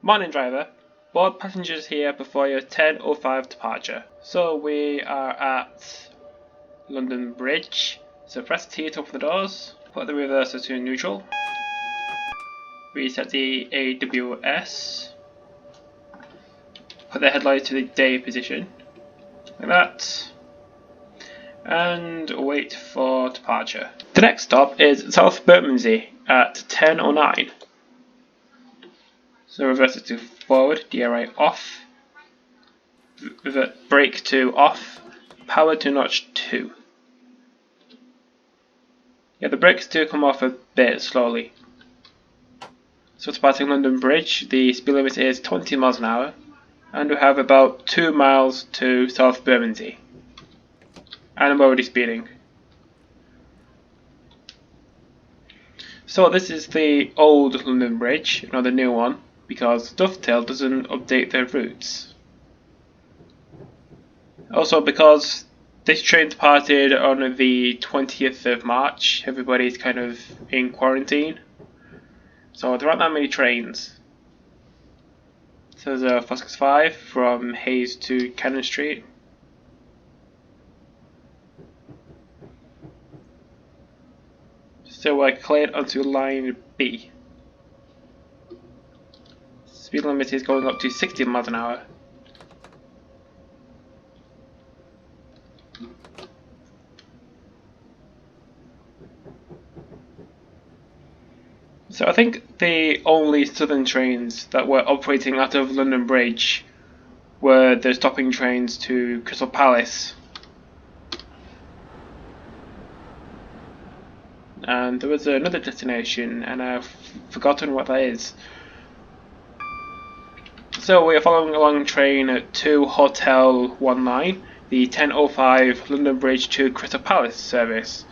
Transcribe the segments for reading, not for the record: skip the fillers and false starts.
Morning driver, board passengers here before your 10:05 departure. So we are at London Bridge, so press T to open the doors, put the reverser to neutral, reset the AWS, put the headlight to the day position, like that, and wait for departure. The next stop is South Bermondsey at 10:09. So reverse it to forward, DRI off, brake to off, power to notch 2. Yeah, the brakes do come off a bit slowly. So departing London Bridge, the speed limit is 20 miles an hour, and we have about 2 miles to South Bermondsey. And I'm already speeding. So this is the old London Bridge, not the new one, because Dovetail doesn't update their routes. Also, because this train departed on the 20th of March, everybody's kind of in quarantine. So there aren't that many trains. So there's a Foscus 5 from Hayes to Cannon Street. So we're cleared onto line B. Speed limit is going up to 60 miles an hour. So I think the only southern trains that were operating out of London Bridge were the stopping trains to Crystal Palace. And there was another destination, and I've forgotten what that is. So we are following along train to Hotel 19, the 10:05 London Bridge to Crystal Palace service,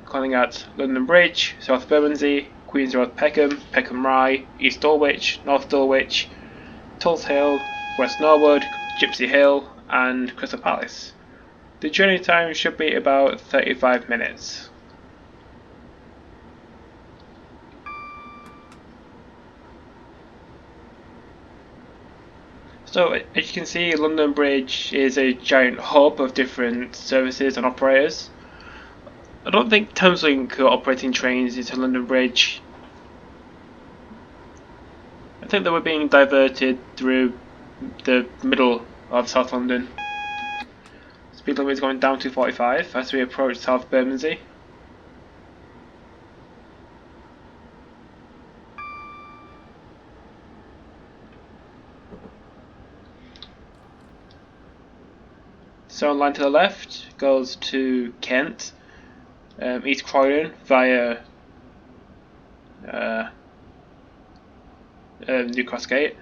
calling at London Bridge, South Bermondsey, Queen's Road Peckham, Peckham Rye, East Dulwich, North Dulwich, Tulse Hill, West Norwood, Gypsy Hill, and Crystal Palace. The journey time should be about 35 minutes. So as you can see, London Bridge is a giant hub of different services and operators. I don't think Thameslink are operating trains into London Bridge. I think they were being diverted through the middle of South London. Speed limit is going down to 45 as we approach South Bermondsey. So line to the left goes to Kent, East Croydon via New Cross Gate,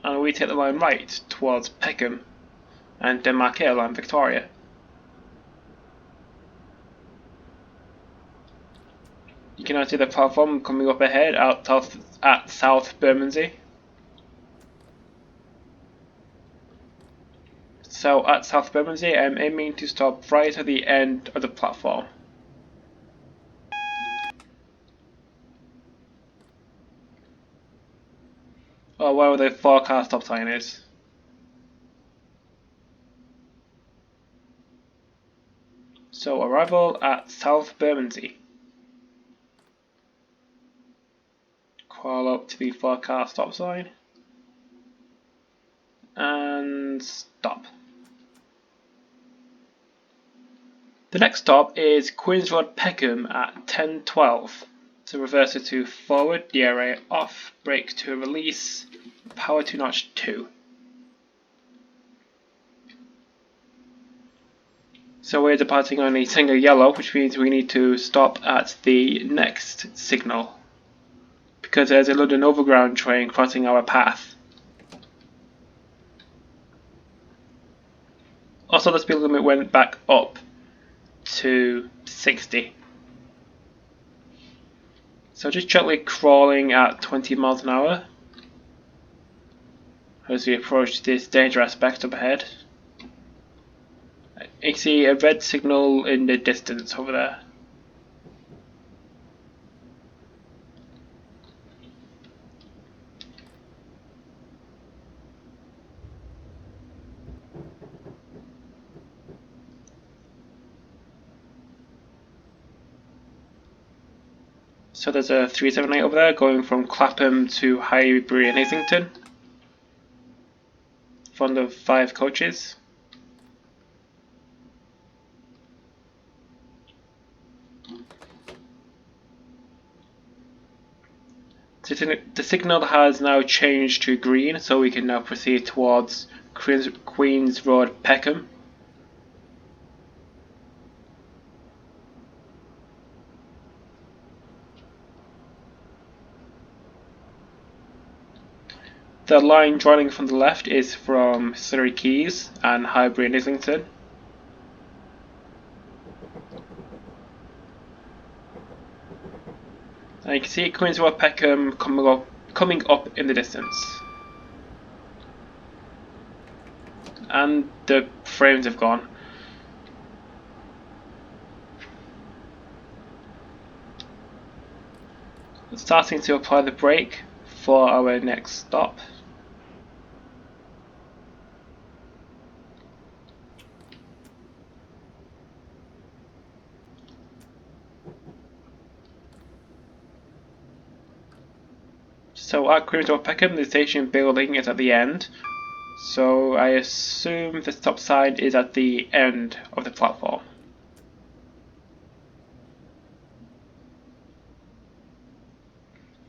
and we take the line right towards Peckham and Denmark Airline Victoria. You can now see the platform coming up ahead at South Bermondsey. So at South Bermondsey, I'm aiming to stop right at the end of the platform. Or where the forecast stop sign is. So arrival at South Bermondsey. Crawl up to the forecast stop sign. And stop. The next stop is Queen's Road Peckham at 10:12. So reverser to forward, DRA off, brake to release, power to notch 2. So we're departing on a single yellow, which means we need to stop at the next signal, because there's a London Overground train crossing our path. Also, the speed limit went back up to 60. So just gently crawling at 20 miles an hour as we approach this danger aspect up ahead. You can see a red signal in the distance over there. So there's a 378 over there going from Clapham to Highbury and Islington from the 5 coaches. The signal has now changed to green, so we can now proceed towards Queen's Road, Peckham. The line joining from the left is from Surrey Quays and Highbury and Islington. And you can see Queen's Road, Peckham coming up in the distance. And the frames have gone. Starting to apply the brake for our next stop. So at Queen's Road, Peckham, the station building is at the end. So I assume the stop sign is at the end of the platform.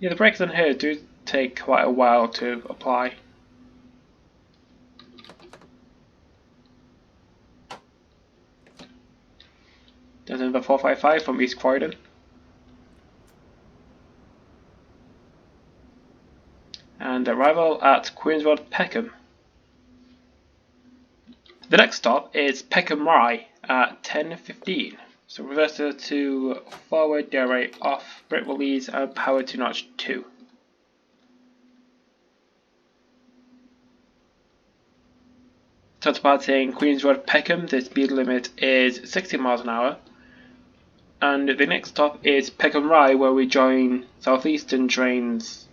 Yeah, the brakes on here do take quite a while to apply. There's another 455 from East Croydon. And arrival at Queen's Road, Peckham. The next stop is Peckham Rye at 10:15. So reverser to forward, DRA off, brake release and power to notch 2. So departing Queen's Road, Peckham, the speed limit is 60 miles an hour. And the next stop is Peckham Rye, where we join Southeastern trains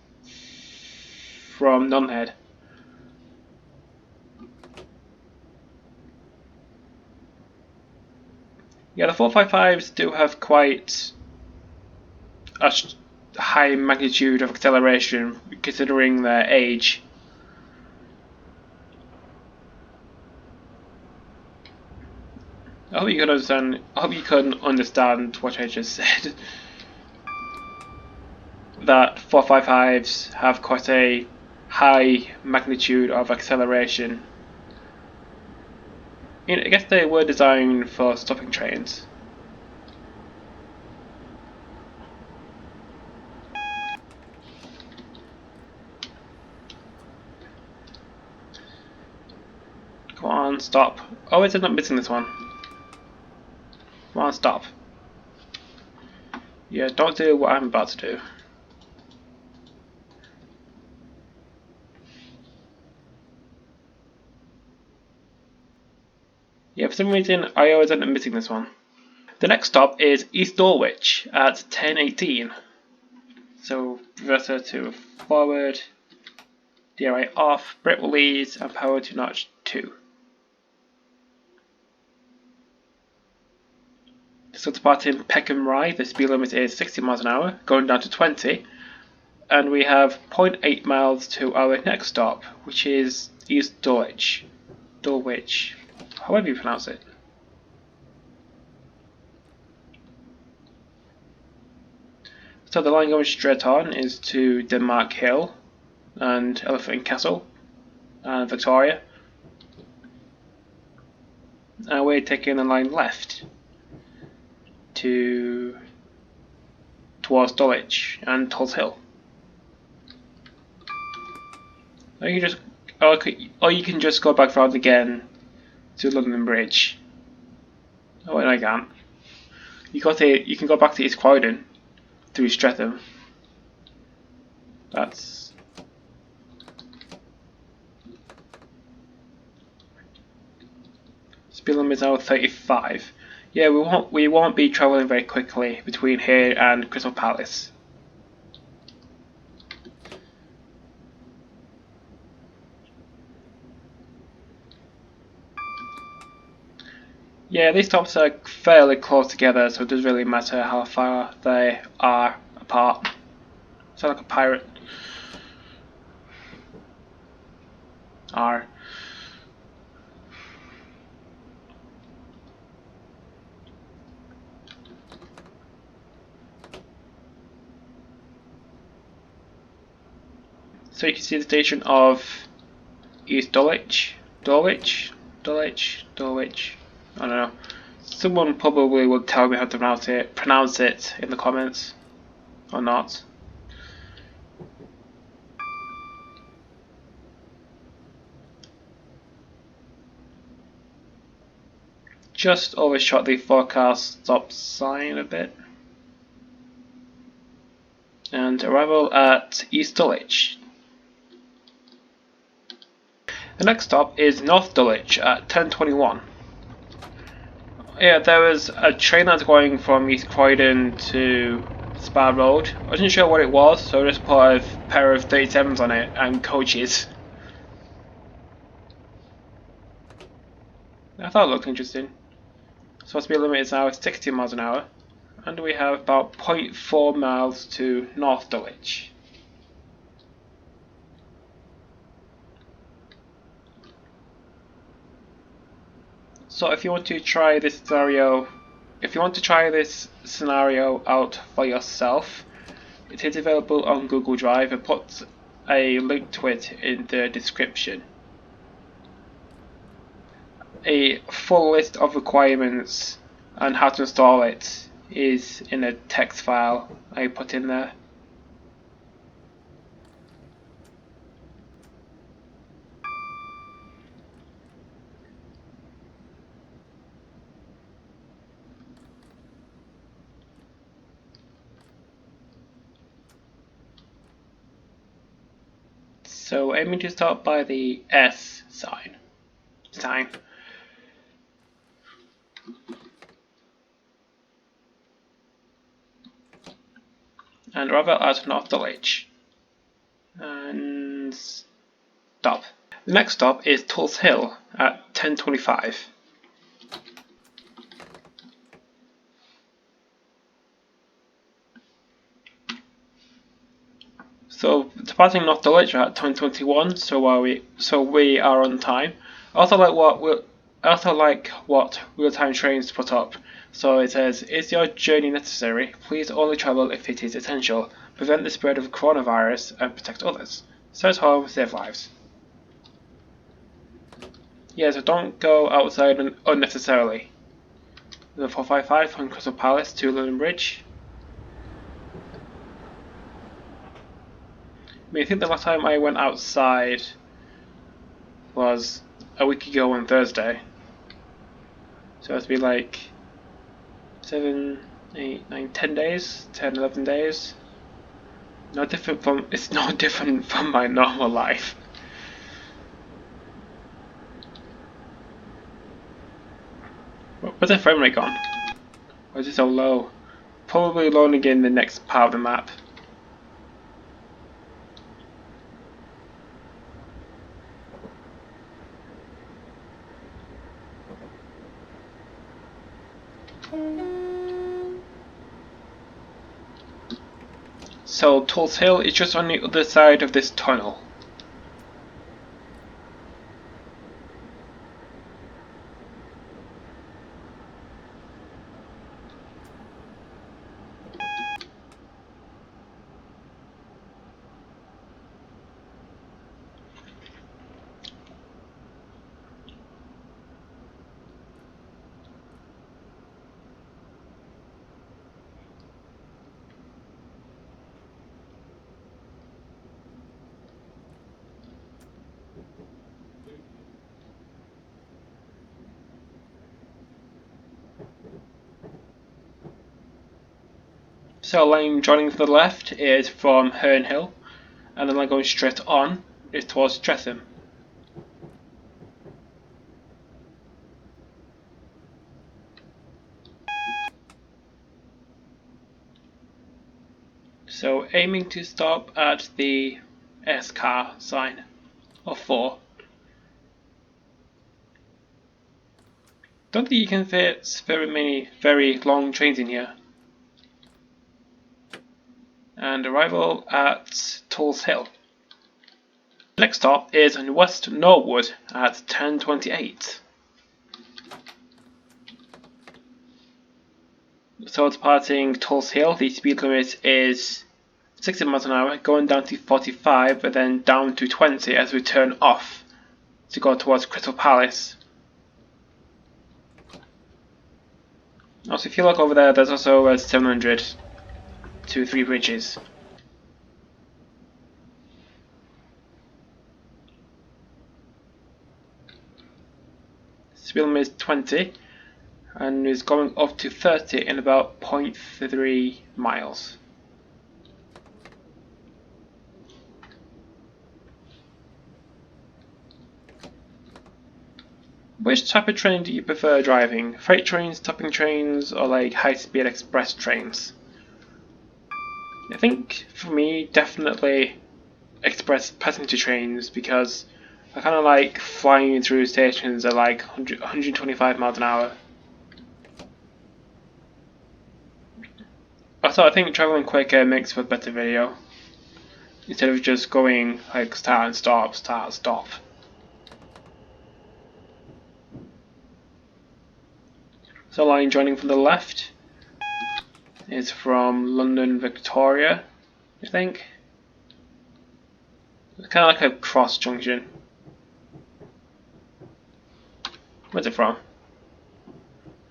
from Nunhead. Yeah, the 455s do have quite a high magnitude of acceleration considering their age. I hope you can understand what I just said. That 455s have quite a high magnitude of acceleration. I guess they were designed for stopping trains. Come on, stop. Oh, it's not missing this one. Come on, stop. Yeah, don't do what I'm about to do. Yeah, for some reason I always end up missing this one. The next stop is East Dulwich at 10:18. So reverser to forward, DRA off, brake release and power to notch 2. So departing Peckham Rye, the speed limit is 60 miles an hour, going down to 20. And we have 0.8 miles to our next stop, which is East Dulwich. Dulwich. However you pronounce it. So the line going straight on is to Denmark Hill and Elephant and Castle and Victoria. And we're taking the line left towards Dulwich and Tulse Hill. Or you can just go back round again to London Bridge. Oh, and I can't. You can go back to East Croydon through Streatham. That's speed limit is now 35. Yeah, we won't be travelling very quickly between here and Crystal Palace. Yeah, these stops are fairly close together, so it doesn't really matter how far they are apart. Sound like a pirate. R. So you can see the station of East Dulwich. Dulwich? Dulwich? Dulwich? I don't know. Someone probably will tell me how to pronounce it in the comments. Or not. Just overshot the forecast stop sign a bit. And arrival at East Dulwich. The next stop is North Dulwich at 10:21. Yeah, there was a train that's going from East Croydon to Spa Road. I wasn't sure what it was, so I just put a pair of 37s on it and coaches. I thought it looked interesting. It's supposed to be limited now at 60 miles an hour, and we have about 0.4 miles to North Dulwich. So if you want to try this scenario, out for yourself, it is available on Google Drive. I put a link to it in the description. A full list of requirements and how to install it is in a text file I put in there. So aiming to start by the S sign. And arrival at North Dulwich. And stop. The next stop is Tulse Hill at 10:25. So departing North Dulwich at 10:21, so we are on time. I also like what real-time trains put up. So it says, is your journey necessary? Please only travel if it is essential. Prevent the spread of coronavirus and protect others. Stay at home, save lives. Yeah, so don't go outside unnecessarily. The 455 from Crystal Palace to London Bridge. I think the last time I went outside was a week ago on Thursday. So it has to be like 7, 8, 9, 10 days, 10, 11 days. It's not different from my normal life. Where's the frame rate gone? Why is it so low? Probably loading in the next part of the map. So Tulse Hill is just on the other side of this tunnel. So line joining to the left is from Herne Hill, and the line going straight on is towards Streatham. So aiming to stop at the S car sign of 4. Don't think you can fit very long trains in here. and arrival at Tulse Hill. The next stop is in West Norwood at 10:28. So departing Tulse Hill, the speed limit is 60 miles an hour, going down to 45 and then down to 20 as we turn off to go towards Crystal Palace. Also, if you look over there, there's also a 700 to 3 bridges. Speed limit is 20 and is going up to 30 in about 0.3 miles. Which type of train do you prefer driving? Freight trains, topping trains, or like high-speed express trains? I think for me, definitely express passenger trains, because I kind of like flying through stations at like 125 miles an hour. Also, I think traveling quicker makes for a better video, instead of just going like start and stop, start, stop. So line joining from the left is from London Victoria, I think. It's kind of like a cross junction. Where's it from?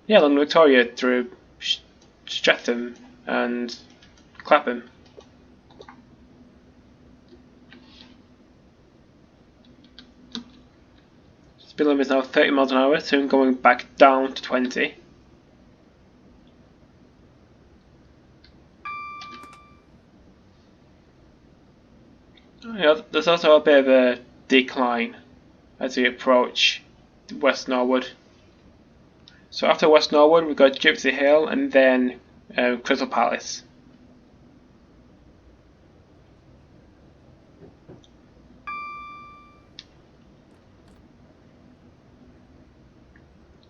Yeah, London Victoria through Streatham and Clapham. Speed limit is now 30 miles an hour, so I'm going back down to 20. Yeah, there's also a bit of a decline as we approach West Norwood. So after West Norwood, we've got Gypsy Hill and then Crystal Palace.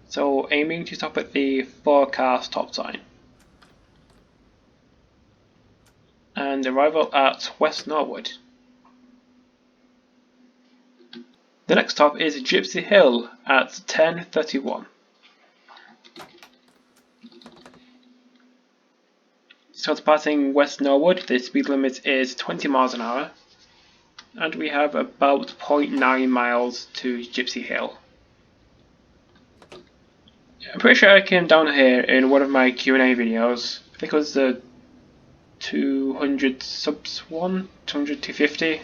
So aiming to stop at the 4-car stop sign. And arrival at West Norwood. The next stop is Gypsy Hill at 10:31. So departing West Norwood, the speed limit is 20 miles an hour, and we have about 0.9 miles to Gypsy Hill. I'm pretty sure I came down here in one of my Q&A videos. I think it was the 200 subs one, 200 to 50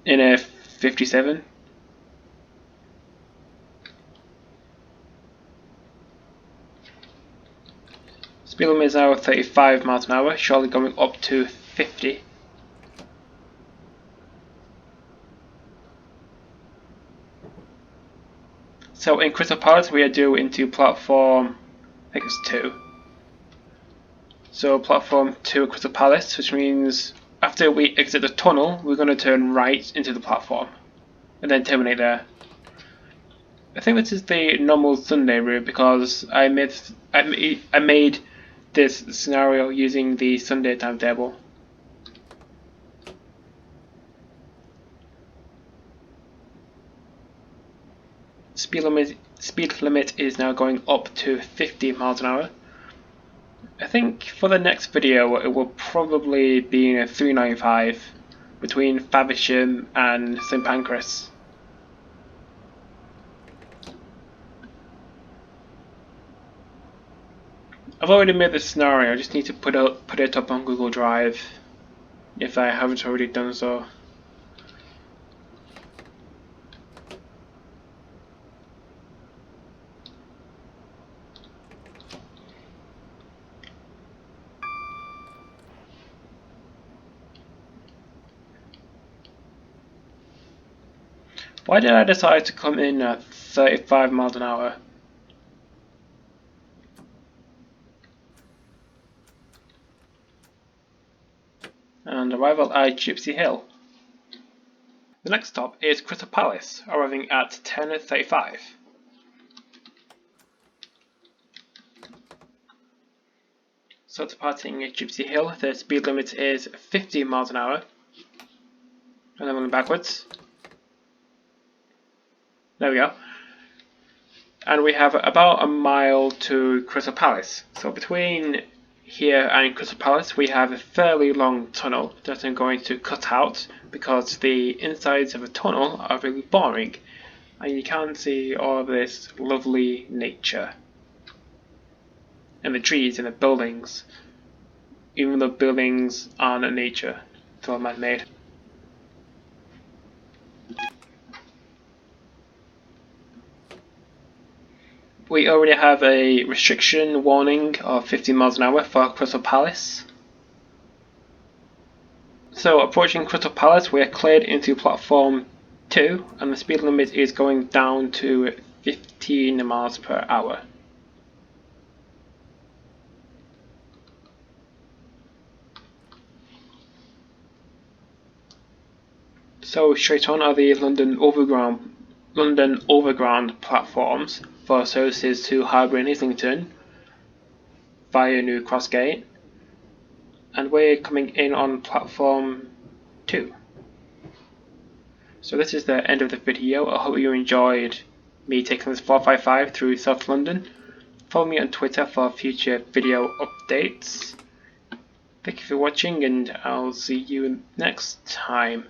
in a 57. Speed limit is now 35 miles an hour, surely going up to 50. So in Crystal Palace we are due into platform, I think it's 2. So platform 2 at Crystal Palace, which means after we exit the tunnel we're going to turn right into the platform and then terminate there. I think this is the normal Sunday route because I made this scenario using the Sunday timetable. Speed limit is now going up to 50 miles an hour. I think for the next video it will probably be in a 395 between Faversham and St Pancras. I've already made this scenario, I just need to put it up on Google Drive if I haven't already done so. Why did I decide to come in at 35 miles an hour? And arrival at Gypsy Hill. The next stop is Crystal Palace, arriving at 10:35. So departing Gypsy Hill, the speed limit is 50 miles an hour. And then going backwards. There we go. And we have about a mile to Crystal Palace. So between here and Crystal Palace we have a fairly long tunnel that I'm going to cut out because the insides of a tunnel are really boring and you can't see all of this lovely nature and the trees and the buildings, even though buildings aren't nature, it's all man-made. We already have a restriction warning of 50 miles an hour for Crystal Palace. So approaching Crystal Palace, we are cleared into platform 2 and the speed limit is going down to 15 miles per hour. So straight on are the London Overground platforms for services to Harbour and Islington via New Cross Gate, and we're coming in on platform 2. So this is the end of the video. I hope you enjoyed me taking this 455 through South London. Follow me on Twitter for future video updates. Thank you for watching and I'll see you next time,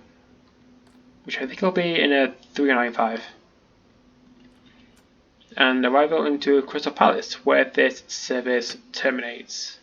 which I think will be in a 395. And arrival into Crystal Palace, where this service terminates.